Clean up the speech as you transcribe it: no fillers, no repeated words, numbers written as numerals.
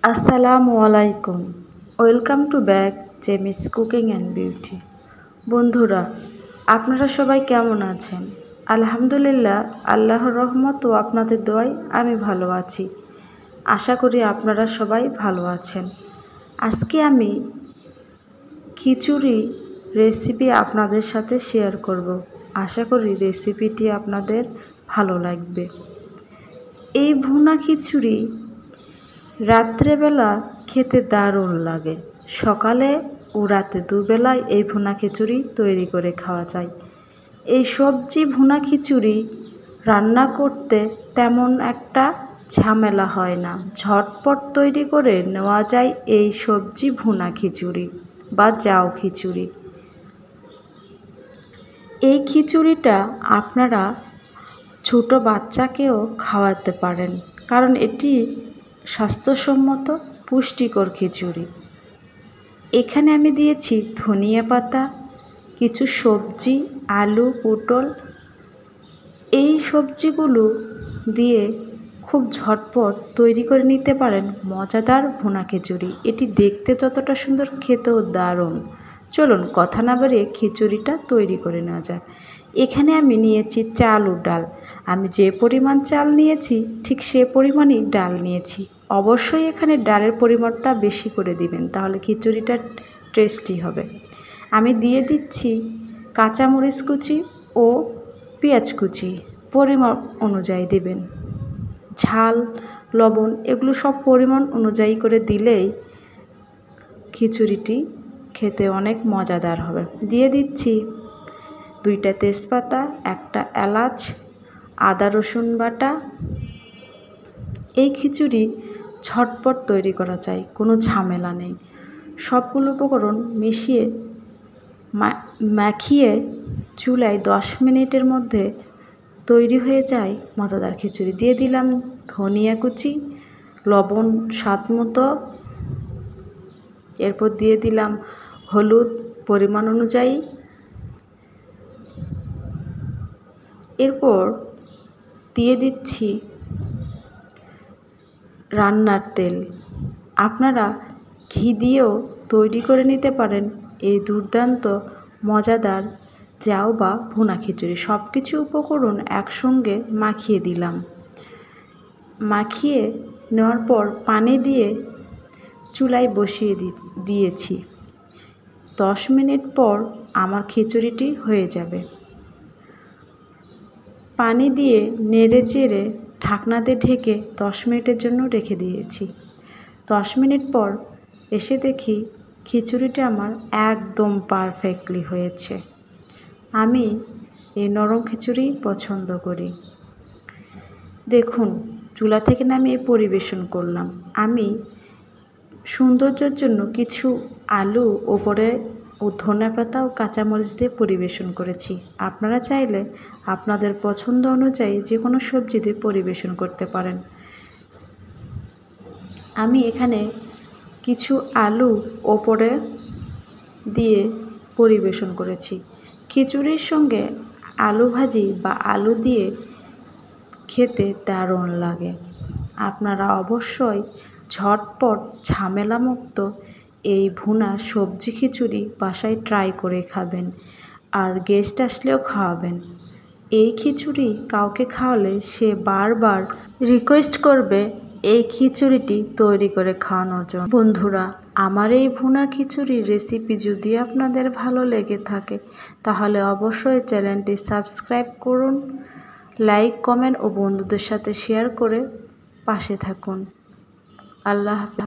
আসসালামু আলাইকুম। Welcome to back Jemi's cooking and beauty. বন্ধুরা, আপনারা সবাই কেমন আছেন? আলহামদুলিল্লাহ, আল্লাহর রহমত ও আপনাদের দোয়ায় আমি ভালো আছি। আশা করি আপনারা সবাই ভালো আছেন। আজকে আমি খিচুড়ি রেসিপি আপনাদের সাথে শেয়ার করব। আশা করি রেসিপিটি আপনাদের ভালো লাগবে। এই ভুনা খিচুড়ি রাত্রেবেলা খেতে দারুণ লাগে। সকালে ও রাতে দুবেলায় এই ভুনা খিচুড়ি তৈরি করে খাওয়া যায়। এই সবজি ভুনা খিচুড়ি রান্না করতে তেমন একটা ঝামেলা হয় না। ঝটপট তৈরি করে নেওয়া যায় এই সবজি ভুনা খিচুড়ি বা জাউ খিচুড়ি। এই খিচুড়িটা আপনারা ছোট বাচ্চাকেও খাওয়াতে পারেন, কারণ এটি স্বাস্থ্যসম্মত পুষ্টিকর খিচুড়ি। এখানে আমি দিয়েছি ধনিয়া পাতা, কিছু সবজি, আলু, পটল। এই সবজিগুলো দিয়ে খুব ঝটপট তৈরি করে নিতে পারেন মজাদার ভুনা খিচুড়ি। এটি দেখতে যতটা সুন্দর, খেতেও দারুণ। চলুন কথা না বাড়িয়ে খিচুড়িটা তৈরি করে নেওয়া যাক। এখানে আমি নিয়েছি চাল ও ডাল। আমি যে পরিমাণ চাল নিয়েছি ঠিক সে পরিমাণই ডাল নিয়েছি। অবশ্যই এখানে ডালের পরিমাণটা বেশি করে দিবেন, তাহলে খিচুড়িটা টেস্টি হবে। আমি দিয়ে দিচ্ছি কাঁচামরিচ কুচি ও পেঁয়াজ কুচি, পরিমাণ অনুযায়ী দেবেন। ঝাল, লবণ এগুলো সব পরিমাণ অনুযায়ী করে দিলেই খিচুড়িটি খেতে অনেক মজাদার হবে। দিয়ে দিচ্ছি 2টা তেজপাতা, 1টা এলাচ, আদা রসুন বাটা। এই খিচুড়ি ঝটপট তৈরি করা যায়, কোনো ঝামেলা নেই। সবগুলো উপকরণ মিশিয়ে মাখিয়ে চুলায় 10 মিনিটের মধ্যে তৈরি হয়ে যায় মজাদার খিচুড়ি। দিয়ে দিলাম ধনিয়া কুচি, লবণ স্বাদ মতো, এরপর দিয়ে দিলাম হলুদ পরিমাণ অনুযায়ী, এরপর দিয়ে দিচ্ছি রান্নার তেল। আপনারা ঘি দিয়েও তৈরি করে নিতে পারেন এই দুর্দান্ত মজাদার জাউ বা ভুনা খিচুড়ি। সব কিছু উপকরণ একসঙ্গে মাখিয়ে দিলাম। মাখিয়ে নেওয়ার পর পানি দিয়ে চুলায় বসিয়ে দিয়েছি। 10 মিনিট পর আমার খিচুড়িটি হয়ে যাবে। পানি দিয়ে নেড়ে চেড়ে ঢাকনাতে ঢেকে 10 মিনিটের জন্য রেখে দিয়েছি। 10 মিনিট পর এসে দেখি খিচুড়িটা আমার একদম পারফেক্টলি হয়েছে। আমি এই নরম খিচুড়ি পছন্দ করি। দেখুন, চুলা থেকে নামিয়ে পরিবেশন করলাম। আমি সৌন্দর্যের জন্য কিছু আলু ওপরে ও ধনেপাতা ও কাঁচামরিচ দিয়ে পরিবেশন করেছি। আপনারা চাইলে আপনাদের পছন্দ অনুযায়ী যে কোনো সবজি দিয়ে পরিবেশন করতে পারেন। আমি এখানে কিছু আলু ওপরে দিয়ে পরিবেশন করেছি। খিচুড়ির সঙ্গে আলু ভাজি বা আলু দিয়ে খেতে দারুণ লাগে। আপনারা অবশ্যই ঝটপট ঝামেলামুক্ত এই ভুনা সবজি খিচুড়ি বাসায় ট্রাই করে খাবেন, আর গেস্ট আসলেও খাওয়াবেন। এই খিচুড়ি কাউকে খাওয়ালে সে বারবার রিকোয়েস্ট করবে এই খিচুড়িটি তৈরি করে খাওয়ানোর জন্য। বন্ধুরা, আমার এই ভুনা খিচুড়ির রেসিপি যদি আপনাদের ভালো লেগে থাকে তাহলে অবশ্যই চ্যানেলটি সাবস্ক্রাইব করুন, লাইক, কমেন্ট ও বন্ধুদের সাথে শেয়ার করে পাশে থাকুন। আল্লাহ হাফেজ।